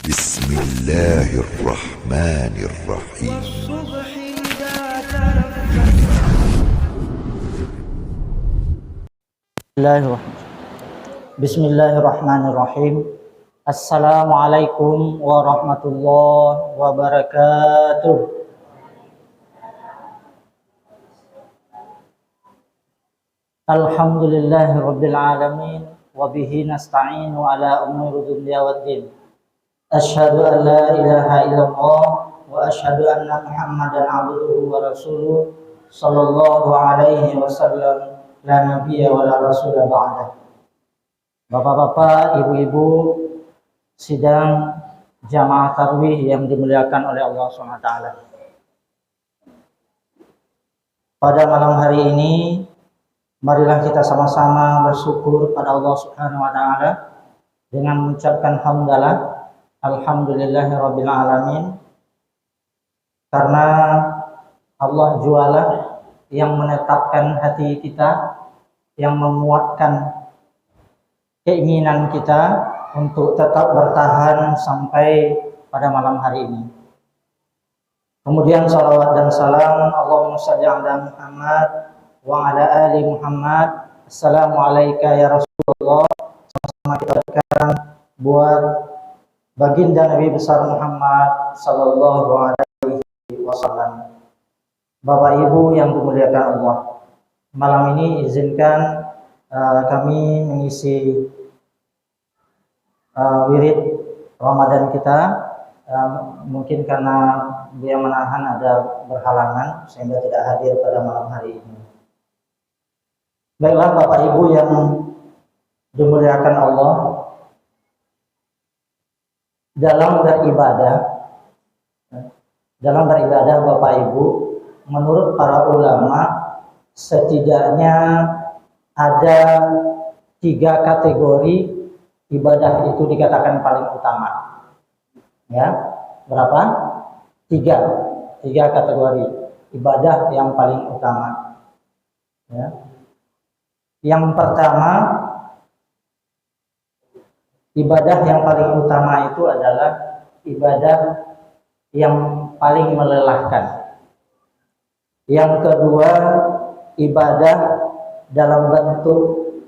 بسم الله الرحمن الرحيم. والصبح إذا تنفس. Bismillahirrahmanirrahim. Assalamualaikum warahmatullahi wabarakatuh. Alhamdulillahi rabbil alamin wa bihi nasta'inu ala umuri dunya waddin. Asyhadu an la ilaha illallah wa asyhadu anna Muhammadan abduhu wa rasuluh sallallahu alaihi wasallam la nabiyya wa la rasula ba'dah. Bapak-bapak, ibu-ibu, sidang jamaah tarawih yang dimuliakan oleh Allah SWT. Pada malam hari ini, marilah kita sama-sama bersyukur pada Allah Subhanahu wa taala dengan mengucapkan hamdalah, alhamdulillahirabbil alamin. Karena Allah jualah yang menetapkan hati kita, yang menguatkan keinginan kita untuk tetap bertahan sampai pada malam hari ini. Kemudian salawat dan salam Allahumma shalli ala Muhammad wa ala ali Muhammad. Assalamualaikum ya Rasulullah. Sama-sama kita berikan buat baginda Nabi besar Muhammad sallallahu alaihi wasallam. Bapak Ibu yang dimuliakan Allah, malam ini izinkan kami mengisi wirid Ramadan kita. Mungkin karena dia menahan ada berhalangan sehingga tidak hadir pada malam hari ini. Baiklah Bapak Ibu yang dimuliakan Allah, dalam beribadah Bapak Ibu, menurut para ulama setidaknya ada 3 kategori ibadah itu dikatakan paling utama. Ya, berapa? 3 kategori ibadah yang paling utama. Ya. Yang pertama, ibadah yang paling utama itu adalah ibadah yang paling melelahkan. Yang kedua, ibadah dalam bentuk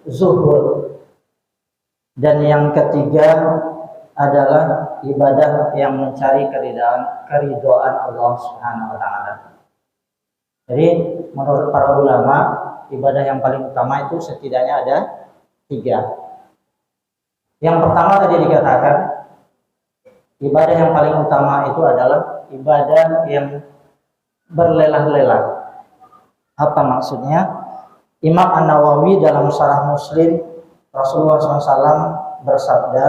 zuhud. Dan yang ketiga adalah ibadah yang mencari keridhaan Allah Subhanahu wa taala. Jadi menurut para ulama, ibadah yang paling utama itu setidaknya ada 3. Yang pertama tadi dikatakan, ibadah yang paling utama itu adalah ibadah yang berlelah-lelah. Apa maksudnya? Imam An-Nawawi dalam Syarah Muslim, Rasulullah SAW bersabda,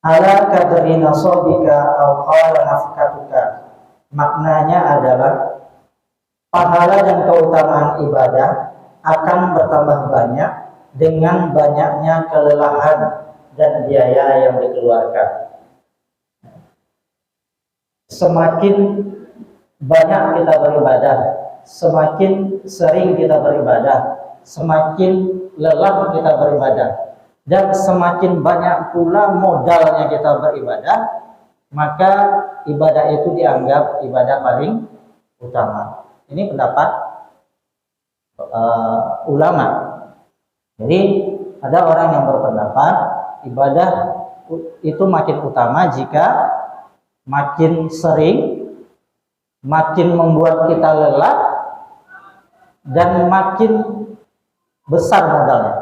ala kadri nasabika aw qala nafkatuka. Maknanya adalah pahala dan keutamaan ibadah akan bertambah banyak dengan banyaknya kelelahan dan biaya yang dikeluarkan. Semakin banyak kita beribadah, semakin sering kita beribadah, semakin lelah kita beribadah, dan semakin banyak pula modalnya kita beribadah, maka ibadah itu dianggap ibadah paling utama. Ini pendapat ulama. Jadi ada orang yang berpendapat ibadah itu makin utama jika makin sering, makin membuat kita lelah, dan makin besar modalnya.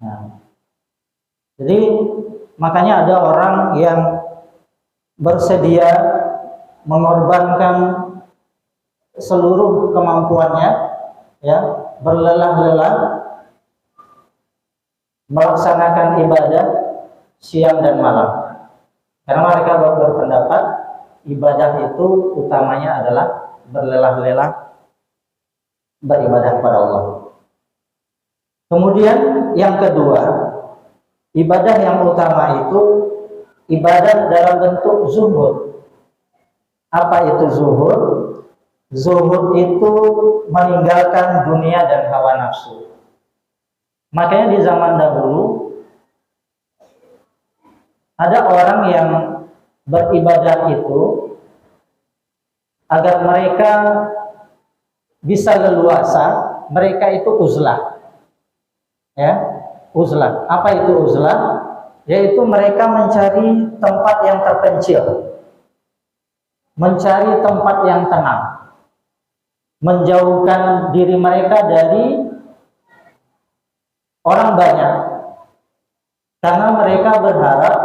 Nah, jadi makanya ada orang yang bersedia mengorbankan seluruh kemampuannya, ya, berlelah-lelah melaksanakan ibadah siang dan malam. Karena mereka berpendapat ibadah itu utamanya adalah berlelah-lelah beribadah kepada Allah. Kemudian yang kedua, ibadah yang utama itu ibadah dalam bentuk zuhud. Apa itu zuhud? Zuhud itu meninggalkan dunia dan hawa nafsu. Makanya di zaman dahulu ada orang yang beribadah itu agar mereka bisa leluasa, mereka itu uzlah. Ya, uzlah. Apa itu uzlah? Yaitu mereka mencari tempat yang terpencil, mencari tempat yang tenang, menjauhkan diri mereka dari orang banyak, karena mereka berharap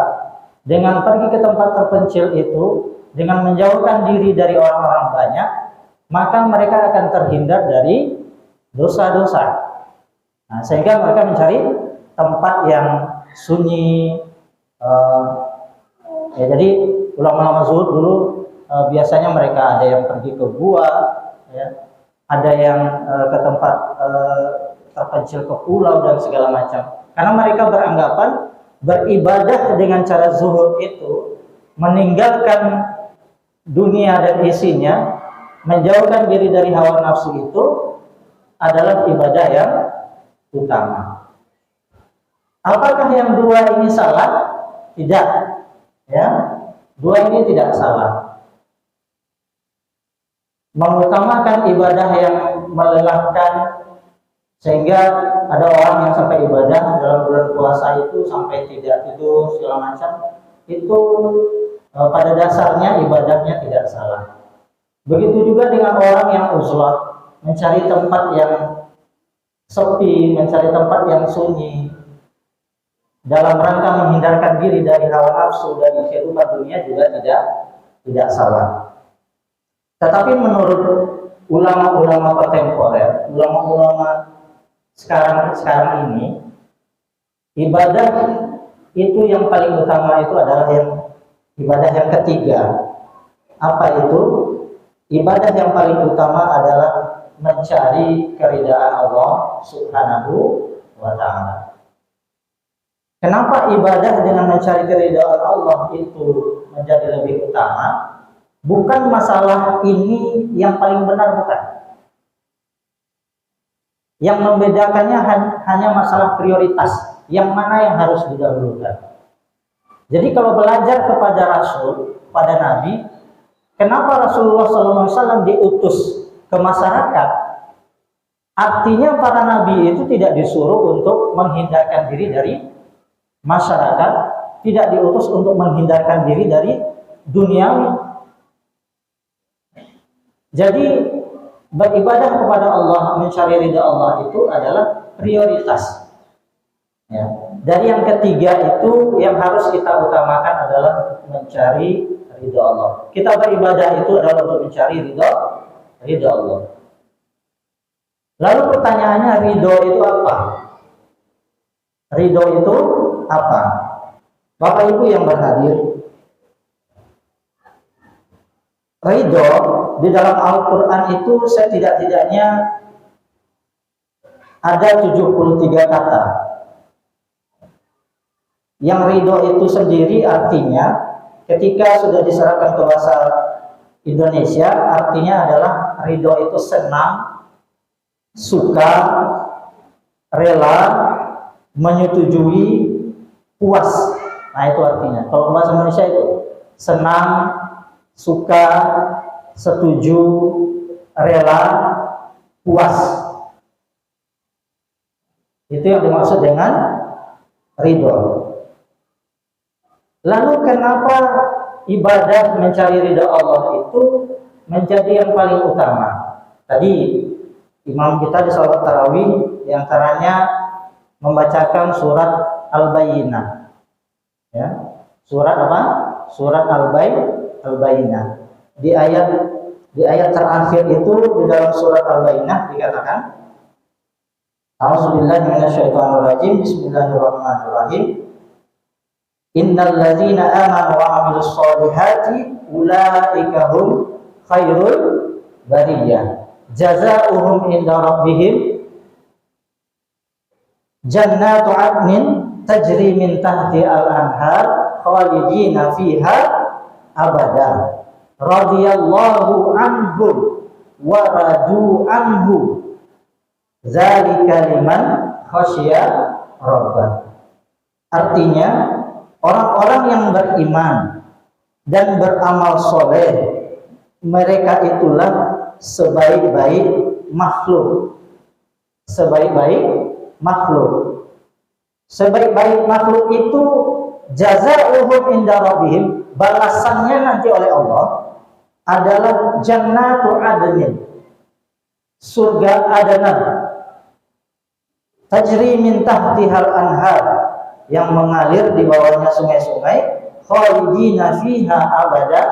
dengan pergi ke tempat terpencil itu, dengan menjauhkan diri dari orang-orang banyak, maka mereka akan terhindar dari dosa-dosa. Nah, sehingga mereka mencari tempat yang sunyi. Ya, jadi ulama-ulama zuhud dulu biasanya mereka ada yang pergi ke gua, ya, ada yang ke tempat terpencil, ke pulau dan segala macam. Karena mereka beranggapan beribadah dengan cara zuhud itu meninggalkan dunia dan isinya, menjauhkan diri dari hawa nafsu itu adalah ibadah yang utama. Apakah yang dua ini salah? Tidak. Ya, dua ini tidak salah. Mengutamakan ibadah yang melelahkan, sehingga ada orang yang sampai ibadah dalam bulan puasa itu sampai tidak tidur segala macam, itu pada dasarnya ibadahnya tidak salah. Begitu juga dengan orang yang uzlah, mencari tempat yang sepi, mencari tempat yang sunyi dalam rangka menghindarkan diri dari hawa nafsu dan kehidupan dunia juga tidak salah. Tetapi menurut ulama-ulama kontemporer, ulama-ulama sekarang ini, ibadah itu yang paling utama itu adalah yang ibadah yang ketiga. Apa itu? Ibadah yang paling utama adalah mencari keridhaan Allah Subhanahu wa ta'ala. Kenapa ibadah dengan mencari keridhaan Allah itu menjadi lebih utama? Bukan masalah ini yang paling benar, bukan. Yang membedakannya hanya masalah prioritas, yang mana yang harus didahulukan. Jadi kalau belajar kepada Rasul, pada Nabi, kenapa Rasulullah SAW diutus ke masyarakat? Artinya para nabi itu tidak disuruh untuk menghindarkan diri dari masyarakat, tidak diutus untuk menghindarkan diri dari duniawi. Jadi beribadah kepada Allah, mencari ridha Allah itu adalah prioritas. Ya. Dari yang ketiga itu yang harus kita utamakan adalah mencari ridha Allah. Kita beribadah itu adalah untuk mencari ridha Allah. Lalu pertanyaannya, ridho itu apa? Ridho itu apa? Bapak Ibu yang berhadir, ridho di dalam Al-Quran itu setidak-tidaknya ada 73 kata. Yang ridho itu sendiri artinya ketika sudah diserahkan ke bahasa Indonesia, artinya adalah ridho itu senang, suka, rela, menyetujui, puas. Nah itu artinya. Kalau bahasa Indonesia itu senang, suka, setuju, rela, puas. Itu yang dimaksud dengan ridho. Lalu kenapa ibadah mencari ridho Allah itu menjadi yang paling utama? Tadi imam kita di salat tarawih yang antaranya membacakan surat Al-Bayyinah. Ya. Surat apa? Surat Al-Bayyinah. Di ayat terakhir itu di dalam surat Al-Bayyinah dikatakan, A'udzubillahi minasyaitonirrajim. Bismillahirrahmanirrahim. Innal ladzina amanu wa 'amilus shalihati ulaika hum khairul bariyah. Jazaohum inda rabbihim jannatu 'adnin tajri min tahti al-anhar khalidina fiha abada. Radhiyallahu anhum wa radu anhu. Dzalika liman khasyiya rabbah. Artinya Orang-orang yang beriman dan beramal soleh, mereka itulah sebaik-baik makhluk. Sebaik-baik makhluk. Sebaik-baik makhluk itu jazaohum inda rabbihim, balasannya nanti oleh Allah adalah jannatu adnin, surga Adanan, tajri min tahtihal anhar, yang mengalir di bawahnya sungai-sungai, khalidina fiha abada,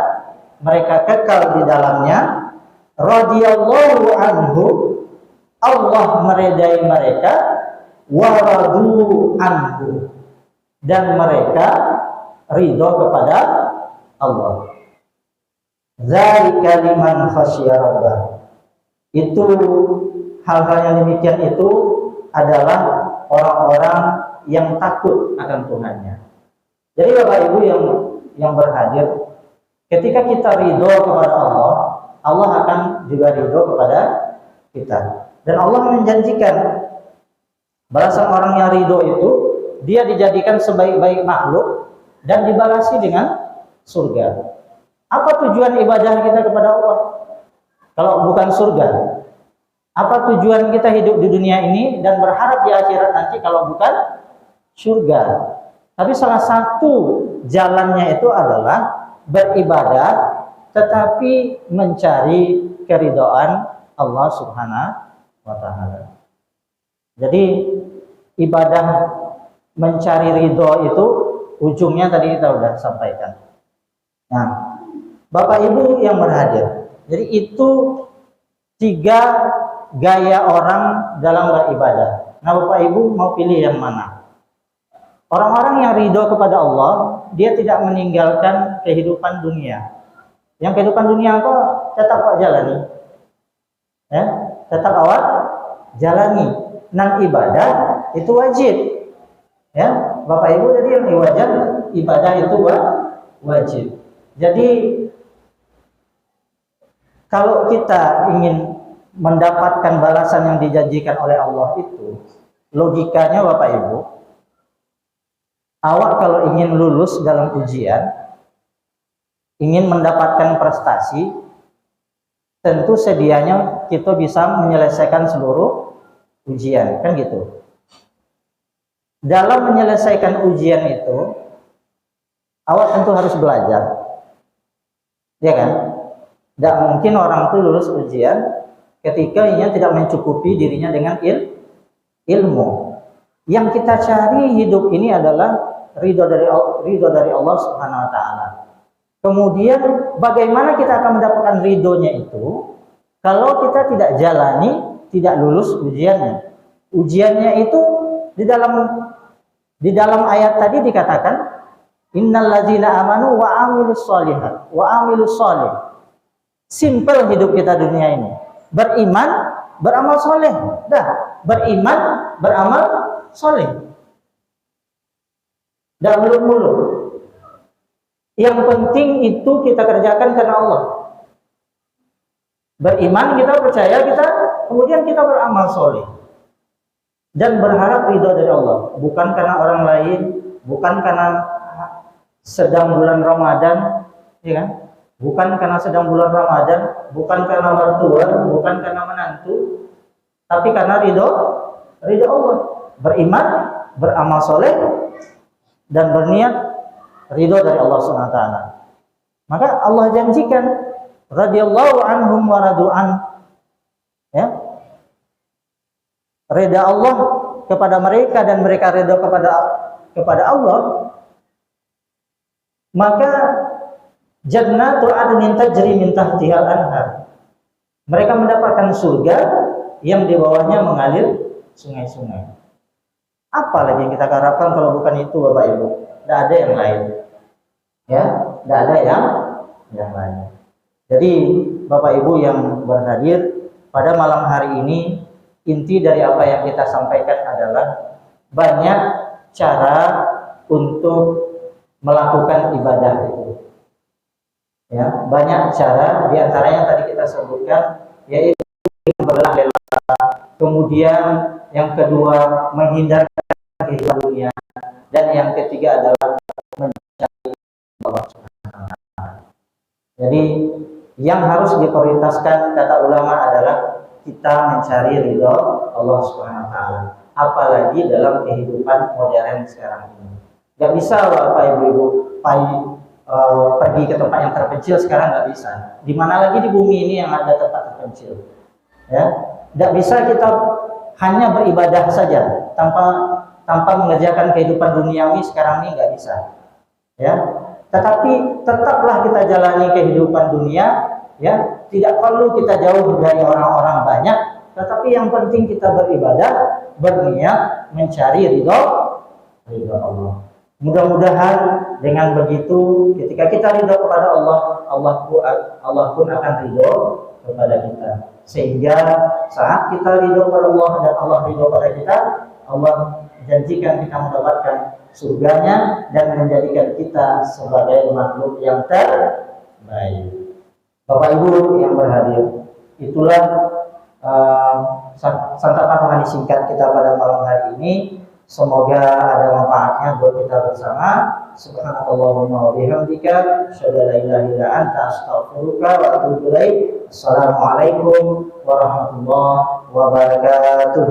mereka kekal di dalamnya, radhiyallahu anhu, Allah meridai mereka, wa radu anhu, dan mereka ridho kepada Allah. Dzalika liman khasyiya rabbah. Itu hal-hal yang demikian itu adalah orang-orang yang takut akan Tuhannya. Jadi Bapak Ibu yang berhadir, ketika kita ridho kepada Allah, Allah akan juga ridho kepada kita. Dan Allah menjanjikan balasan orang yang ridho itu, dia dijadikan sebaik-baik makhluk dan dibalasi dengan surga. Apa tujuan ibadah kita kepada Allah kalau bukan surga? Apa tujuan kita hidup di dunia ini dan berharap di akhirat nanti kalau bukan surga? Tapi salah satu jalannya itu adalah beribadah tetapi mencari keridhaan Allah Subhanahu wa taala. Jadi ibadah mencari ridho itu ujungnya tadi kita sudah sampaikan. Nah, Bapak Ibu yang berhadir, jadi itu 3 gaya orang dalam beribadah. Nah, Bapak Ibu mau pilih yang mana? Orang-orang yang ridho kepada Allah, dia tidak meninggalkan kehidupan dunia. Yang kehidupan dunia kok tetap awak jalani, ya, tetap awak jalani. Nan ibadah itu wajib, ya, Bapak Ibu. Jadi yang wajib ibadah itu wajib. Jadi kalau kita ingin mendapatkan balasan yang dijanjikan oleh Allah itu, logikanya Bapak Ibu, awak kalau ingin lulus dalam ujian, ingin mendapatkan prestasi, tentu sedianya kita bisa menyelesaikan seluruh ujian, kan gitu. Dalam menyelesaikan ujian itu, awak tentu harus belajar, ya kan? Tidak mungkin orang itu lulus ujian ketika ia tidak mencukupi dirinya dengan ilmu. Yang kita cari hidup ini adalah ridho dari Allah Subhanahu wa taala. Kemudian bagaimana kita akan mendapatkan ridhonya itu kalau kita tidak jalani, tidak lulus ujiannya. Ujiannya itu di dalam ayat tadi dikatakan innal ladzina amanu wa amilus sholihat wa amilus sholih. Simple hidup kita dunia ini. Beriman, beramal soleh. Dah, beriman, beramal soleh. Dah muluk-muluk. Yang penting itu kita kerjakan karena Allah. Beriman, kita percaya, kemudian kita beramal soleh. Dan berharap ridho dari Allah. Bukan karena orang lain, bukan karena sedang bulan Ramadan, ya kan? Bukan karena sedang bulan Ramadan, bukan karena mertua, bukan karena menantu, tapi karena ridho Allah. Beriman, beramal soleh, dan berniat ridho dari Allah Subhanahu wa taala. Maka Allah janjikan radhiyallahu anhum wa radu'an, ya, rida Allah kepada mereka dan mereka ridho kepada Allah. Maka jannatu adnin tajri min tahtihal anhar, mereka mendapatkan surga yang di bawahnya mengalir sungai-sungai. Apa lagi yang kita harapkan kalau bukan itu, Bapak Ibu? Tidak ada yang lain, ya, tidak ada yang lain. Jadi Bapak Ibu yang berhadir pada malam hari ini, inti dari apa yang kita sampaikan adalah banyak cara untuk melakukan ibadah itu. Ya, banyak cara, diantaranya tadi kita sebutkan, yaitu berlelah, kemudian yang kedua menghindarkan kehidupan dunia, dan yang ketiga adalah Jadi yang harus diprioritaskan kata ulama adalah kita mencari ridho Allah Subhanahu wa taala. Apalagi dalam kehidupan modern sekarang ini. Gak bisa Bapak Ibu pergi ke tempat yang terpencil sekarang, nggak bisa. Di mana lagi di bumi ini yang ada tempat terpencil? Ya, nggak bisa kita hanya beribadah saja tanpa mengerjakan kehidupan duniawi sekarang ini, nggak bisa. Ya, tetapi tetaplah kita jalani kehidupan dunia. Ya, tidak perlu kita jauh dari orang-orang banyak, tetapi yang penting kita beribadah, berniat mencari ridho Allah. Mudah-mudahan dengan begitu, ketika kita ridho kepada Allah, Allah pun akan ridho kepada kita. Sehingga saat kita ridho kepada Allah dan Allah ridho kepada kita, Allah janjikan kita mendapatkan surganya dan menjadikan kita sebagai makhluk yang terbaik. Bapak Ibu yang berhadir, itulah santapan rohani singkat kita pada malam hari ini. Semoga ada manfaatnya buat kita bersama. Subhanallahumma wa bihamdika, asyhadu an la ilaha illa anta, astaghfiruka wa atubu ilaik. Assalamualaikum warahmatullahi wabarakatuh.